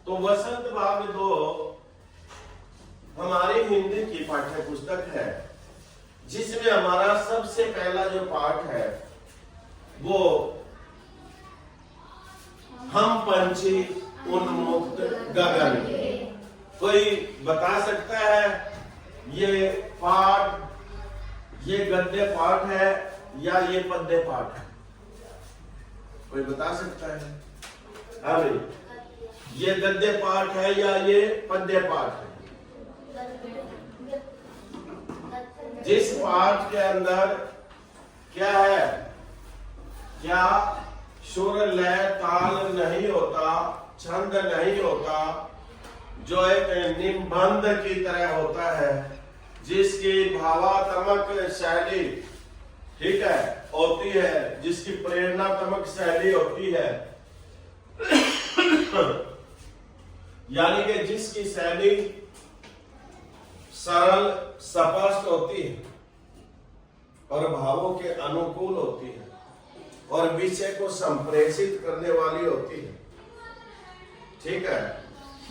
तो वसंत भाग 2 हमारी हिंदी की पाठ्य पुस्तक है, जिसमें हमारा सबसे पहला जो पाठ है वो हम पंछी उन्मुक्त गगन। कोई बता सकता है ये पाठ, ये गद्य पाठ है या ये पद्य पाठ है? कोई बता सकता है? हाँ भाई, ये गद्य पाठ है या ये पद्य पाठ है? जिस पाठ के अंदर क्या है, क्या सुर लय ताल नहीं होता, छंद नहीं होता, जो एक निबंध की तरह होता है, जिसकी भावात्मक शैली ठीक है होती है, जिसकी प्रेरणात्मक शैली होती है, यानी कि जिसकी शैली सरल स्पष्ट होती है और भावों के अनुकूल होती है और विषय को संप्रेषित करने वाली होती है, ठीक है,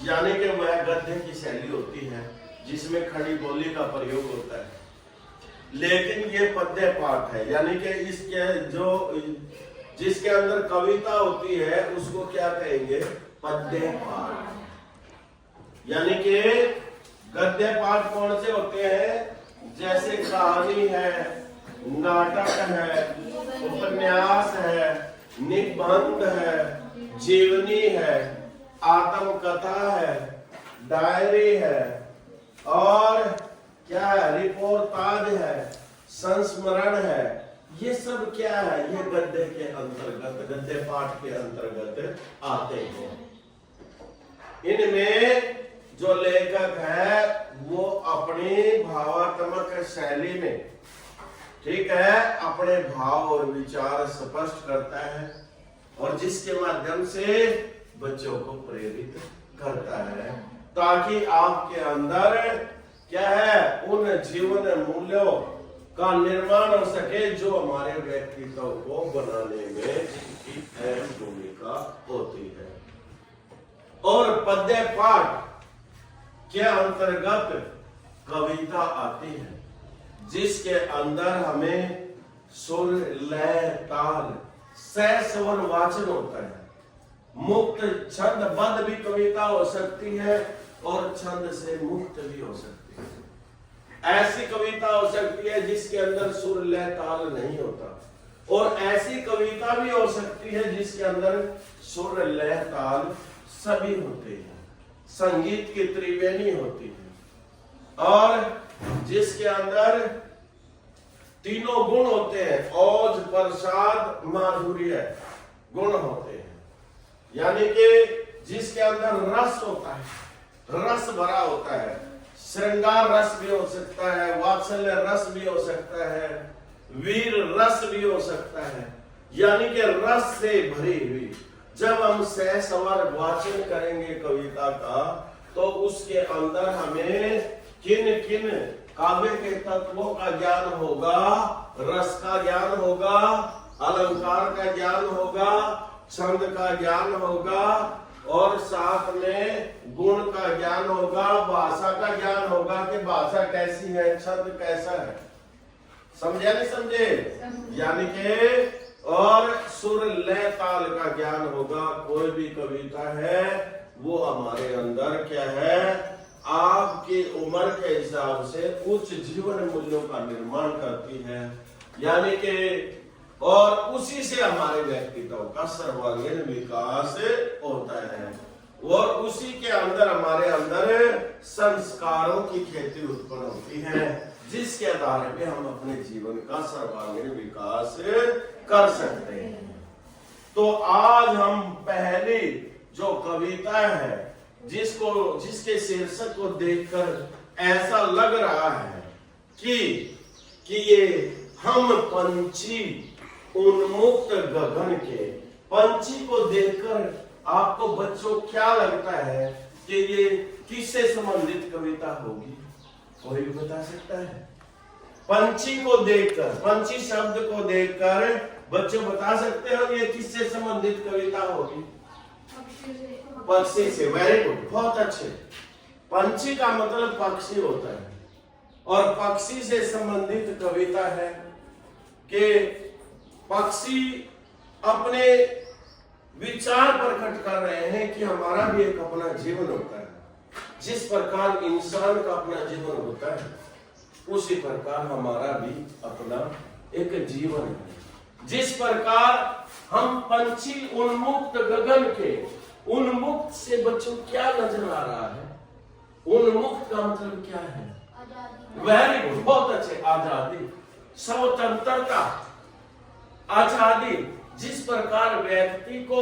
यानी कि वह गद्य की शैली होती है जिसमें खड़ी बोली का प्रयोग होता है। लेकिन ये पद्य पाठ है, यानी कि इसके जो जिसके अंदर कविता होती है उसको क्या कहेंगे? पद्य पाठ। यानी कि गद्य पाठ कौन से होते हैं? जैसे कहानी है, नाटक है, उपन्यास है, निबंध है, जीवनी है, आत्मकथा है, डायरी है और क्या है, रिपोर्टाज है, संस्मरण है। ये सब क्या है? ये गद्य के अंतर्गत, गद्य पाठ के अंतर्गत आते हैं। इनमें जो लेखक है वो अपनी भावात्मक शैली में ठीक है अपने भाव और विचार स्पष्ट करता है और जिसके माध्यम से बच्चों को प्रेरित करता है, ताकि आपके अंदर क्या है, उन जीवन मूल्यों का निर्माण हो सके जो हमारे व्यक्तित्व को बनाने में जिनकी अहम भूमिका होती है। और पद्य पाठ के अंतर्गत कविता आती है, जिसके अंदर हमें सुर लय ताल सस्वर वाचन होता है। मुक्त छंद बद्ध भी कविता हो सकती है और छंद से मुक्त भी हो सकती है। ऐसी कविता हो सकती है जिसके अंदर सुर लय ताल नहीं होता, और ऐसी कविता भी हो सकती है जिसके अंदर सुर लय ताल सभी होते हैं, संगीत की त्रिवेणी होती है, और जिसके अंदर तीनों गुण होते हैं, ओज प्रसाद माधुर्य गुण होते हैं। यानी कि जिसके अंदर रस होता है, रस भरा होता है, श्रृंगार रस भी हो सकता है, वात्सल्य रस भी हो सकता है, वीर रस भी हो सकता है, यानी कि रस से भरी हुई। जब हम सस्वर वाचन करेंगे कविता का, तो उसके अंदर हमें किन किन काव्य के तत्वों का ज्ञान होगा, रस का ज्ञान होगा, अलंकार का ज्ञान होगा, छंद का ज्ञान होगा, और साथ में गुण का ज्ञान होगा, भाषा का ज्ञान होगा कि भाषा कैसी है, छंद कैसा है। समझे नहीं समझे? यानी कि और सुर लय ताल का ज्ञान होगा। कोई भी कविता है वो हमारे अंदर क्या है, आपकी उम्र के हिसाब से उच्च जीवन मूल्यों का निर्माण करती है, यानी कि और उसी से हमारे व्यक्तित्व का सर्वांगीण विकास होता है, और उसी के अंदर हमारे अंदर संस्कारों की खेती उत्पन्न होती है, जिसके आधार पे हम अपने जीवन का सर्वांगीण विकास कर सकते हैं। तो आज हम पहली जो कविता है जिसके शीर्षक को देखकर ऐसा लग रहा है कि ये हम पंछी उन्मुक्त गगन के, पंछी को देखकर आपको बच्चों क्या लगता है कि ये किससे संबंधित कविता होगी? कोई भी बता सकता है? पंछी को देखकर, पंछी शब्द को देखकर बच्चों बता सकते हो ये किससे संबंधित कविता होगी? पक्षी से। वेरी गुड, बहुत अच्छे। पंछी का मतलब पक्षी होता है और पक्षी से संबंधित कविता है कि पक्षी अपने विचार प्रकट कर रहे हैं कि हमारा भी एक अपना जीवन होता है। जिस प्रकार इंसान का अपना जीवन होता है उसी प्रकार हमारा भी अपना एक जीवन है। जिस प्रकार हम पंछी उन्मुक्त गगन के, उन्मुक्त से बच्चों क्या नजर आ रहा है? उन्मुक्त का मतलब क्या है? वेरी गुड, बहुत अच्छे। आजादी, स्वतंत्रता, आजादी। जिस प्रकार व्यक्ति को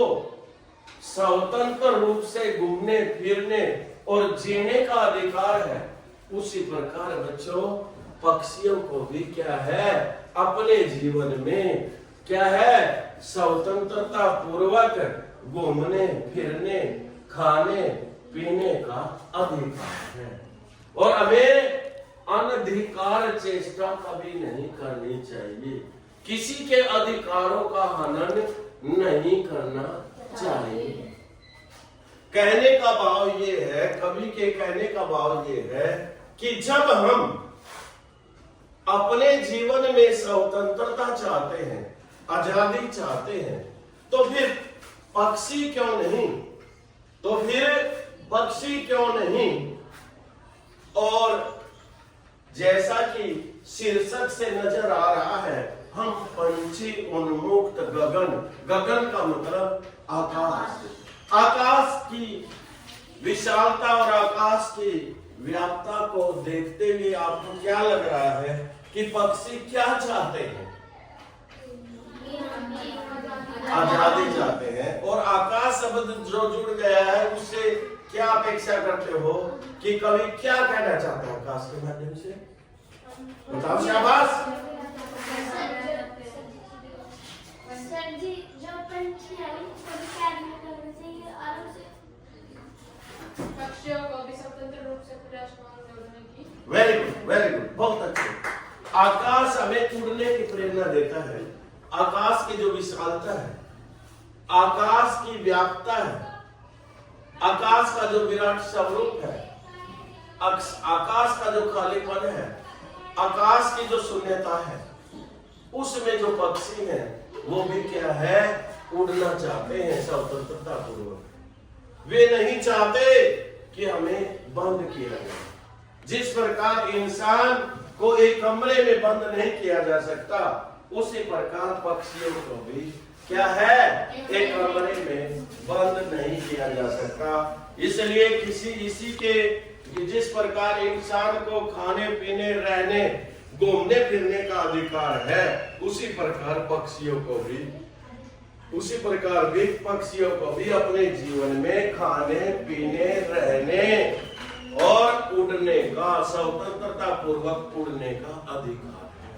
स्वतंत्र रूप से घूमने फिरने और जीने का अधिकार है उसी प्रकार बच्चों पक्षियों को भी क्या है? अपने जीवन में क्या है? स्वतंत्रता पूर्वक घूमने फिरने खाने पीने का अधिकार है। और हमें अनधिकार चेष्टा कभी नहीं करनी चाहिए। किसी के अधिकारों का हनन नहीं करना चाहिए। कहने का भाव ये है, कवि के कहने का भाव ये है कि जब हम अपने जीवन में स्वतंत्रता चाहते हैं, आजादी चाहते हैं, तो फिर पक्षी क्यों नहीं? तो फिर पक्षी क्यों नहीं? और जैसा कि शीर्षक से नजर आ रहा है, हम पंछी उन्मुक्त गगन, गगन का मतलब आकाश, आकाश की विशालता और आकाश की व्याप्तता को देखते हुए आपको क्या लग रहा है कि पक्षी क्या चाहते हैं? आजादी चाहते हैं। और आकाश शब्द जो जुड़ गया है उससे क्या अपेक्षा करते हो कि कवि क्या कहना चाहते हैं आकाश के माध्यम से? बताओ शाबाश। सर जी, जो पंछी है उसको भी कैद में करना चाहिए और उसे पक्षियों को भी स्वतंत्र रूप से खुले आसमान में उड़ने की। वेरी गुड, वेरी गुड, बहुत अच्छे। आकाश हमें उड़ने की प्रेरणा देता है। आकाश की जो विशालता है, आकाश की व्याप्तता है, आकाश का जो विराट स्वरूप है, आकाश का जो खालीपन है, आकाश की जो शून्यता है, उसमें जो पक्षी हैं वो भी क्या है? उड़ना चाहते हैं स्वतंत्रता पूर्वक। वे नहीं चाहते कि हमें बंद किया जाए। जिस प्रकार इंसान को एक कमरे में बंद नहीं किया जा सकता उसी प्रकार पक्षियों को भी क्या है? एक कमरे में बंद नहीं किया जा सकता। इसलिए इसी के जिस प्रकार इंसान को खाने पीने रहने घूमने फिरने का अधिकार है उसी प्रकार पक्षियों को भी पक्षियों को भी अपने जीवन में खाने पीने रहने और उड़ने का, स्वतंत्रता पूर्वक उड़ने का अधिकार है।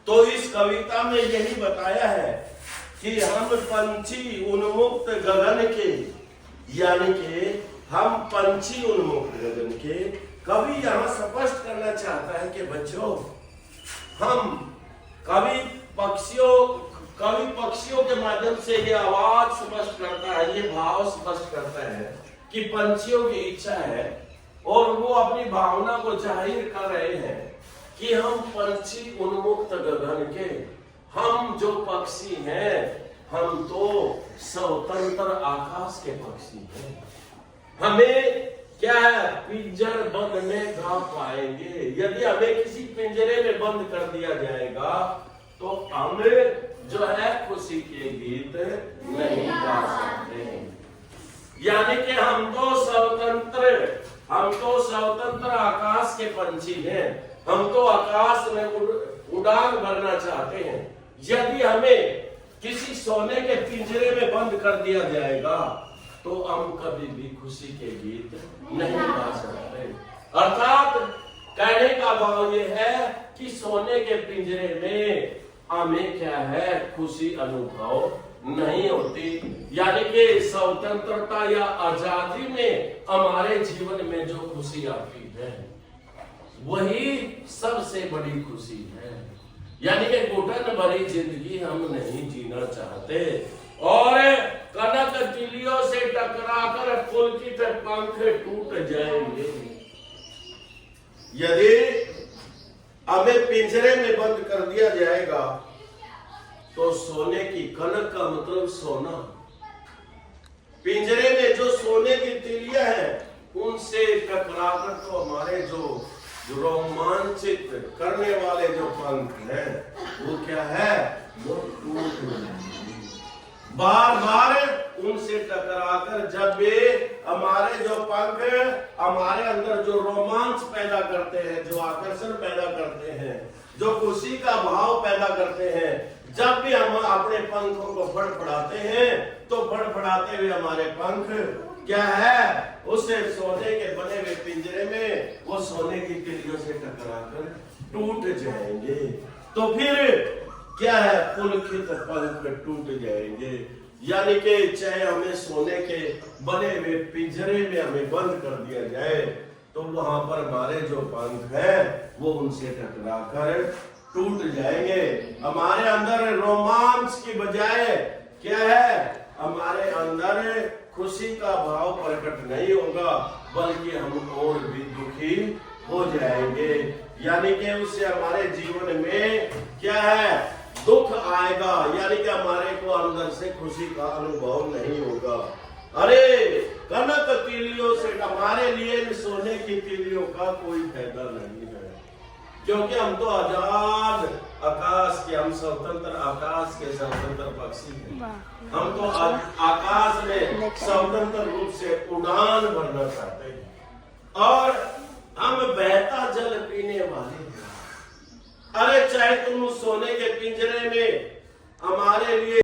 तो इस कविता में यही बताया है कि हम पंछी उन्मुक्त गगन के, यानी कि हम पंछी उन्मुक्त गगन के। कवि यहाँ स्पष्ट करना चाहता है कि बच्चों, हम कवि पक्षियों के माध्यम से ये आवाज स्पष्ट करता है, ये भाव स्पष्ट करता है कि पंछियों की इच्छा है और वो अपनी भावना को जाहिर कर रहे हैं कि हम पंछी उन्मुक्त गगन के, हम जो पक्षी हैं, हम तो स्वतंत्र आकाश के पक्षी हैं। हमें क्या है? पिंजर बंद नहीं गा पाएंगे। यदि हमें किसी पिंजरे में बंद कर दिया जाएगा तो हमें जो है खुशी के गीत नहीं गा सकते। यानी कि हम तो स्वतंत्र आकाश के पंछी हैं। हम तो आकाश में उड़ान भरना चाहते हैं। यदि हमें किसी सोने के पिंजरे में बंद कर दिया जाएगा तो हम कभी भी खुशी के गीत नहीं गा सकते। अर्थात कहने का भाव ये है कि सोने के पिंजरे में हमें क्या है? खुशी अनुभव नहीं होती। यानी कि स्वतंत्रता या आजादी में हमारे जीवन में जो खुशी आती है वही सबसे बड़ी खुशी है। यानी कि घुटन भरी जिंदगी हम नहीं जीना चाहते। और कनक तिलियों से टकराकर पुलकित पंख टूट जाएंगे। यदि हमें पिंजरे में बंद कर दिया जाएगा तो सोने की, कनक का मतलब सोना, पिंजरे में जो सोने की तिलियां हैं उनसे टकराकर तो हमारे जो रोमांचित करने वाले जो पंख हैं वो क्या है, वो टूट जाएंगे। बार बार उनसे टकराकर जब भी हमारे जो पंख हमारे अंदर जो रोमांच पैदा करते हैं, जो आकर्षण पैदा करते हैं, जो खुशी का भाव पैदा करते हैं, जब भी हम अपने पंखों को फड़फड़ाते हैं तो फड़फड़ाते हुए हमारे पंख क्या है, उसे सोने के बने हुए पिंजरे में वो सोने की तिलियों से टकराकर टूट जाएंगे। तो फिर क्या है, पुलकित पंख टूट जाएंगे। यानी कि चाहे हमें सोने के बने हुए पिंजरे में हमें बंद कर दिया जाए तो वहां पर हमारे जो पंख हैं वो उनसे टकराकर टूट जाएंगे। हमारे अंदर रोमांच की बजाय क्या है, हमारे अंदर खुशी का भाव प्रकट नहीं होगा, बल्कि हम और भी दुखी हो जाएंगे। यानी कि उससे हमारे जीवन में क्या है, दुख आएगा, यानी कि हमारे को अंदर से खुशी का अनुभव नहीं होगा। अरे कनक तिलियों से हमारे लिए सोने की तिलियों का कोई फायदा नहीं है, क्योंकि हम तो आजाद आकाश के, हम स्वतंत्र आकाश के स्वतंत्र पक्षी हैं। हम तो आकाश में स्वतंत्र रूप से उड़ान भरना चाहते हैं और हम बहता जल पीने वाले हैं। अरे चाहे तुम सोने के पिंजरे में हमारे लिए